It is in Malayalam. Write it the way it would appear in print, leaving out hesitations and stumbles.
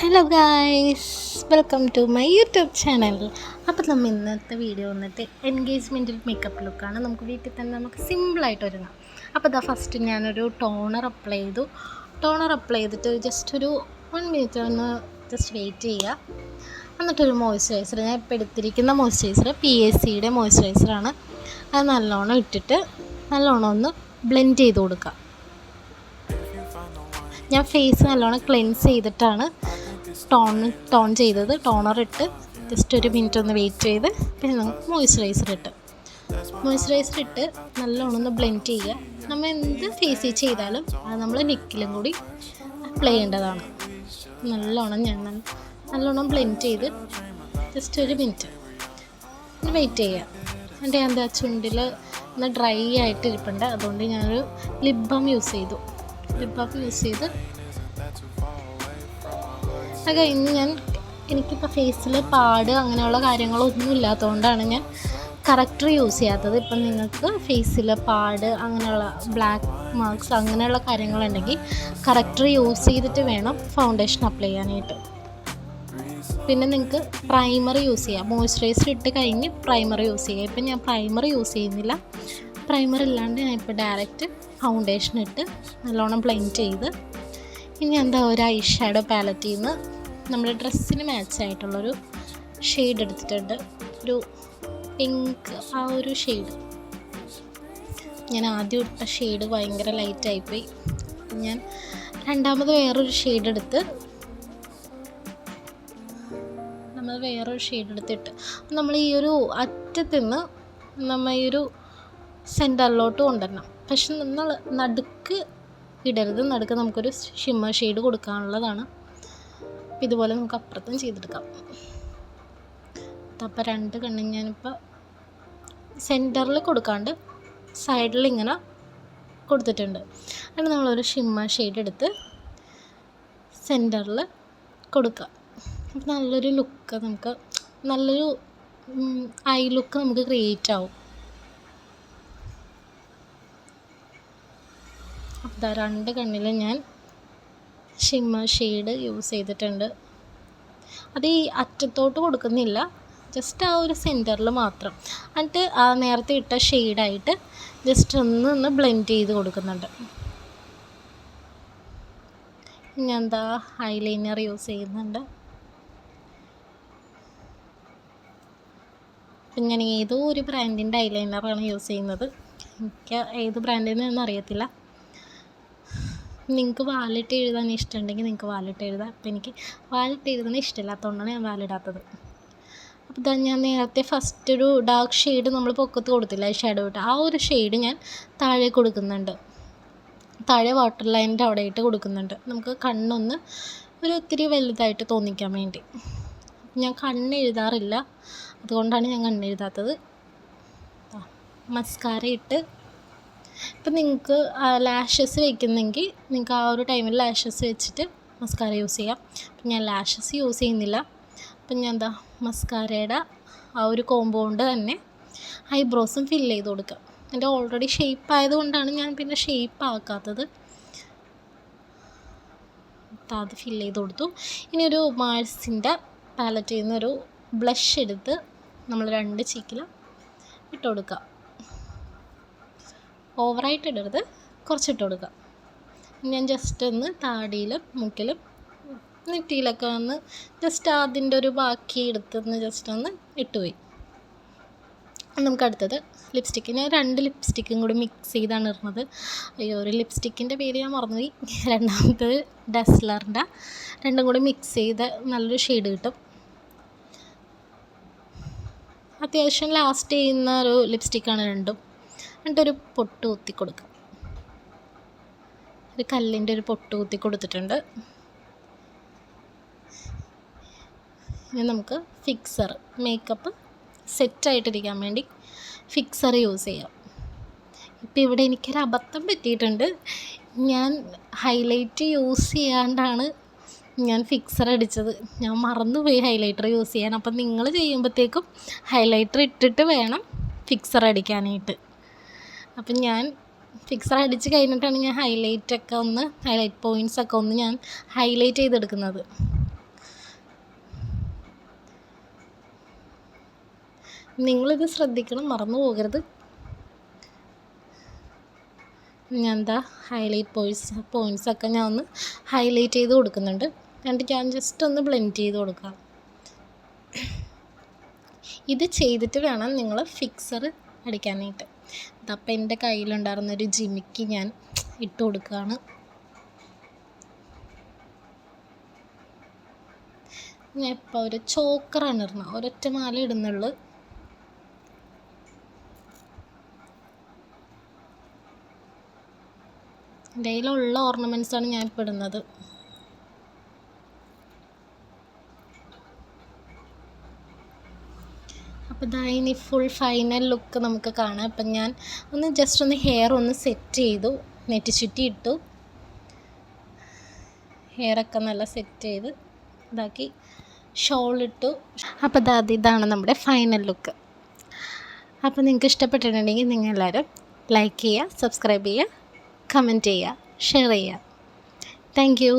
Hello guys, welcome to my YouTube channel. അപ്പോൾ നമ്മൾ ഇന്നത്തെ വീഡിയോ വന്നിട്ട് എൻഗേജ്മെൻറ്റിൽ മേക്കപ്പ് ലുക്കാണ്. നമുക്ക് വീട്ടിൽ തന്നെ നമുക്ക് സിമ്പിളായിട്ട് ഒരുങ്ങാം. അപ്പോൾ ഇതാ ഫസ്റ്റ് ഞാനൊരു ടോണർ അപ്ലൈ ചെയ്തു. ടോണർ അപ്ലൈ ചെയ്തിട്ട് ജസ്റ്റ് ഒരു 1 മിനിറ്റ് ഒന്ന് ജസ്റ്റ് വെയിറ്റ് ചെയ്യുക. എന്നിട്ടൊരു മോയ്സ്ചറൈസർ, ഞാൻ ഇപ്പോൾ എടുത്തിരിക്കുന്ന മോയ്സ്ചറൈസർ PACയുടെ മോയ്സ്ചറൈസറാണ്. അത് നല്ലോണം ഇട്ടിട്ട് നല്ലോണം ഒന്ന് ബ്ലെൻഡ് ചെയ്ത് കൊടുക്കുക. ഞാൻ ഫേസ് നല്ലോണം ക്ലെൻസ് ചെയ്തിട്ടാണ് ടോൺ ചെയ്തത്. ടോണർ ഇട്ട് ജസ്റ്റ് 1 മിനിറ്റ് ഒന്ന് വെയിറ്റ് ചെയ്ത് പിന്നെ നമുക്ക് മോയ്സ്ചറൈസർ ഇട്ട് നല്ലോണം ഒന്ന് ബ്ലെൻഡ് ചെയ്യുക. നമ്മൾ എന്ത് ഫേസിൽ ചെയ്താലും അത് നമ്മൾ നെക്കിലും കൂടി അപ്ലൈ ചെയ്യേണ്ടതാണ്. നല്ലോണം ബ്ലെൻഡ് ചെയ്ത് ജസ്റ്റ് 1 മിനിറ്റ് ഒന്ന് വെയിറ്റ് ചെയ്യുക. എൻ്റെ എന്താ ചുണ്ടിൽ ഒന്ന് ഡ്രൈ ആയിട്ട് ഇരിപ്പുണ്ട്, അതുകൊണ്ട് ഞാനൊരു ലിപ് ബാം യൂസ് ചെയ്ത് അത് കഴിഞ്ഞ് എനിക്കിപ്പോൾ ഫേസിൽ പാട് അങ്ങനെയുള്ള കാര്യങ്ങളൊന്നും ഇല്ലാത്തതുകൊണ്ടാണ് ഞാൻ കറക്റ്റർ യൂസ് ചെയ്യാത്തത്. ഇപ്പം നിങ്ങൾക്ക് ഫേസിൽ പാട് അങ്ങനെയുള്ള ബ്ലാക്ക് മാർക്സ് അങ്ങനെയുള്ള കാര്യങ്ങളുണ്ടെങ്കിൽ കറക്റ്റർ യൂസ് ചെയ്തിട്ട് വേണം ഫൗണ്ടേഷൻ അപ്ലൈ ചെയ്യാനായിട്ട്. പിന്നെ നിങ്ങൾക്ക് പ്രൈമർ യൂസ് ചെയ്യാം. മോയ്സ്ചറൈസർ ഇട്ട് കഴിഞ്ഞ് പ്രൈമർ യൂസ് ചെയ്യുക. ഇപ്പം ഞാൻ പ്രൈമർ യൂസ് ചെയ്യുന്നില്ല. പ്രൈമർ ഇല്ലാണ്ട് ഞാൻ ഇപ്പോൾ ഡയറക്റ്റ് ഫൗണ്ടേഷൻ ഇട്ട് നല്ലോണം ബ്ലെൻഡ് ചെയ്ത് ഇനി ഒരു ഐ ഷാഡോ പാലറ്റിൽ നിന്ന് നമ്മുടെ ഡ്രസ്സിന് മാച്ചായിട്ടുള്ളൊരു ഷെയ്ഡ് എടുത്തിട്ടുണ്ട്. ഒരു പിങ്ക്, ആ ഒരു ഷെയ്ഡ്. ഞാൻ ആദ്യം ഇട്ട ഷെയ്ഡ് ഭയങ്കര ലൈറ്റായിപ്പോയി. ഞാൻ രണ്ടാമത് വേറൊരു ഷെയ്ഡ് എടുത്തിട്ട് നമ്മൾ ഈ ഒരു അറ്റത്ത് നിന്ന് നമ്മൾ ഈ ഒരു സെൻറ്ററിലോട്ട് കൊണ്ടുവരണം. പക്ഷെ നമ്മൾ നടുക്ക് ഇടരുത്. നടുക്ക് നമുക്കൊരു ഷിമ്മർ ഷെയ്ഡ് കൊടുക്കാനുള്ളതാണ്. അപ്പോൾ ഇതുപോലെ നമുക്ക് അപ്പുറത്തും ചെയ്തെടുക്കാം. അപ്പോൾ 2 കണ്ണും ഞാനിപ്പോൾ സെൻറ്ററിൽ കൊടുക്കാണ്ട് സൈഡിൽ ഇങ്ങനെ കൊടുത്തിട്ടുണ്ട്. എന്നിട്ട് നമ്മളൊരു ഷിമ്മർ ഷെയ്ഡ് എടുത്ത് സെൻറ്ററിൽ കൊടുക്കുക. അപ്പോൾ നല്ലൊരു ലുക്ക്, നല്ലൊരു ഐ ലുക്ക് നമുക്ക് ക്രിയേറ്റ് ആവും. അപ്പോൾ 2 കണ്ണിലും ഞാൻ ഷിമ്മർ ഷെയ്ഡ് യൂസ് ചെയ്തിട്ടുണ്ട്. അത് ഈ അറ്റത്തോട്ട് കൊടുക്കുന്നില്ല, ജസ്റ്റ് ആ ഒരു സെൻറ്ററിൽ മാത്രം. എന്നിട്ട് ആ നേരത്തെ ഇട്ട ഷെയ്ഡായിട്ട് ജസ്റ്റ് ഒന്ന് ബ്ലെൻഡ് ചെയ്ത് കൊടുക്കുന്നുണ്ട്. ഞാൻ ഐലൈനർ യൂസ് ചെയ്യുന്നുണ്ട്. അപ്പം ഞാൻ ഏതോ ഒരു ബ്രാൻഡിൻ്റെ ഐലൈനറാണ് യൂസ് ചെയ്യുന്നത്. എനിക്ക് ഏത് ബ്രാൻഡിനെന്ന് അറിയത്തില്ല. നിങ്ങൾക്ക് വാലിട്ട് എഴുതാൻ ഇഷ്ടമുണ്ടെങ്കിൽ നിങ്ങൾക്ക് വാലിട്ട് എഴുതാം. അപ്പോൾ എനിക്ക് വാലിട്ട് എഴുതാൻ ഇഷ്ടമില്ലാത്തതുകൊണ്ടാണ് ഞാൻ വാലിടാത്തത്. അപ്പോൾ ഞാൻ നേരത്തെ ഫസ്റ്റ് ഒരു ഡാർക്ക് ഷെയ്ഡ് നമ്മൾ പൊക്കത്ത് കൊടുത്തില്ല, ഷാഡോ ഇട്ട്, ആ ഒരു ഷെയ്ഡ് ഞാൻ താഴെ കൊടുക്കുന്നുണ്ട്. താഴെ വാട്ടർ ലൈനിൻ്റെ അവിടെയിട്ട് കൊടുക്കുന്നുണ്ട്. നമുക്ക് കണ്ണൊന്ന് ഒത്തിരി വലുതായിട്ട് തോന്നിക്കാൻ വേണ്ടി. ഞാൻ കണ്ണ് എഴുതാറില്ല, അതുകൊണ്ടാണ് ഞാൻ കണ്ണെഴുതാത്തത്. മസ്കാര ഇട്ട് ഇപ്പം നിങ്ങൾക്ക് ലാഷസ് വയ്ക്കുന്നെങ്കിൽ നിങ്ങൾക്ക് ആ ഒരു ടൈമിൽ ലാഷസ് വെച്ചിട്ട് മസ്കാര യൂസ് ചെയ്യാം. അപ്പം ഞാൻ ലാഷസ് യൂസ് ചെയ്യുന്നില്ല. അപ്പം ഞാൻ മസ്കാരയുടെ ആ ഒരു കോമ്പൗണ്ട് തന്നെ ഐബ്രോസും ഫില്ല് ചെയ്ത് കൊടുക്കുക. എൻ്റെ ഓൾറെഡി ഷേപ്പ് ആയതുകൊണ്ടാണ് ഞാൻ പിന്നെ ഷേപ്പ് ആക്കാത്തത്. അത് ഫില്ല് ചെയ്ത് കൊടുത്തു. ഇനി ഒരു മാഴ്സിൻ്റെ പാലറ്റിൽ നിന്നൊരു ബ്ലഷ് എടുത്ത് നമ്മൾ 2 ചീക്കിലും ഇട്ട് കൊടുക്കുക. ഓവറായിട്ട് ഇടരുത്, കുറച്ചിട്ട് കൊടുക്കുക. ഞാൻ ജസ്റ്റ് ഒന്ന് താടിയിലും മൂക്കിലും നെറ്റിയിലൊക്കെ ഒന്ന് ജസ്റ്റ് അതിൻ്റെ ഒരു ബാക്കി എടുത്തൊന്ന് ജസ്റ്റ് ഒന്ന് ഇട്ടുപോയി. നമുക്ക് അടുത്തത് ലിപ്സ്റ്റിക്ക്. ഞാൻ 2 ലിപ്സ്റ്റിക്കും കൂടി മിക്സ് ചെയ്താണ് ഇടുന്നത്. ഒരു ലിപ്സ്റ്റിക്കിൻ്റെ പേര് ഞാൻ മറന്നുപോയി. രണ്ടാമത്തത് ഡസ്ലറിൻ്റെ 2 കൂടി മിക്സ് ചെയ്ത് നല്ലൊരു ഷെയ്ഡ് കിട്ടും. അത്യാവശ്യം ലാസ്റ്റ് ചെയ്യുന്ന ഒരു ലിപ്സ്റ്റിക്കാണ് 2. എന്നിട്ടൊരു പൊട്ട് കുത്തി കൊടുക്കുക. ഒരു കല്ലിൻ്റെ ഒരു പൊട്ട് കുത്തി കൊടുത്തിട്ടുണ്ട്. ഇനി നമുക്ക് ഫിക്സർ, മേക്കപ്പ് സെറ്റായിട്ടിരിക്കാൻ വേണ്ടി ഫിക്സർ യൂസ് ചെയ്യാം. ഇപ്പോൾ ഇവിടെ എനിക്കൊരു അബദ്ധം പറ്റിയിട്ടുണ്ട്. ഞാൻ ഹൈലൈറ്റ് യൂസ് ചെയ്യാണ്ടാണ് ഞാൻ ഫിക്സർ അടിച്ചത്. ഞാൻ മറന്നുപോയി ഹൈലൈറ്റർ യൂസ് ചെയ്യാൻ. അപ്പം നിങ്ങൾ ചെയ്യുമ്പോഴത്തേക്കും ഹൈലൈറ്റർ ഇട്ടിട്ട് വേണം ഫിക്സർ അടിക്കാനായിട്ട്. അപ്പം ഞാൻ ഫിക്സർ അടിച്ച് കഴിഞ്ഞിട്ടാണ് ഞാൻ ഹൈലൈറ്റ് പോയിൻറ്റ്സൊക്കെ ഒന്ന് ഞാൻ ഹൈലൈറ്റ് ചെയ്തെടുക്കുന്നത്. നിങ്ങളിത് ശ്രദ്ധിക്കണം, മറന്നു പോകരുത്. ഞാൻ എന്താ ഹൈലൈറ്റ് പോയിൻറ്റ്സൊക്കെ ഞാൻ ഒന്ന് ഹൈലൈറ്റ് ചെയ്ത് കൊടുക്കുന്നുണ്ട്. എന്നിട്ട് ഞാൻ ജസ്റ്റ് ഒന്ന് ബ്ലെൻഡ് ചെയ്ത് കൊടുക്കാം. ഇത് ചെയ്തിട്ട് വേണം നിങ്ങൾ ഫിക്സർ അടിക്കാനായിട്ട്. ഇതപ്പോൾ എൻ്റെ കയ്യിലുണ്ടായിരുന്നൊരു ജിമിക്ക് ഞാൻ ഇട്ട് കൊടുക്കുകയാണ്. ഞാൻ ഇപ്പോൾ ഒരു ചോക്കറാണ് ഇടുന്നത്, ഒരൊറ്റ മാല ഇടുന്നുള്ളൂ. എൻ്റെ കയ്യിലുള്ള ഓർണമെൻറ്റ്സാണ് ഞാൻ ഇപ്പോൾ ഇടുന്നത്. അപ്പോൾ ഇതാ ഇനി ഫുൾ ഫൈനൽ ലുക്ക് നമുക്ക് കാണാം. അപ്പം ഞാൻ ജസ്റ്റ് ഒന്ന് ഹെയർ ഒന്ന് സെറ്റ് ചെയ്തു, നെറ്റി ചുറ്റി ഇട്ടു, ഹെയറൊക്കെ നല്ല സെറ്റ് ചെയ്ത് ഇതാക്കി, ഷോളിട്ടു. അപ്പോൾ ഇതാണ് നമ്മുടെ ഫൈനൽ ലുക്ക്. അപ്പോൾ നിങ്ങൾക്ക് ഇഷ്ടപ്പെട്ടിട്ടുണ്ടെങ്കിൽ നിങ്ങൾ എല്ലാവരും ലൈക്ക് ചെയ്യുക, സബ്സ്ക്രൈബ് ചെയ്യുക, കമൻറ്റ് ചെയ്യുക, ഷെയർ ചെയ്യുക. Thank you.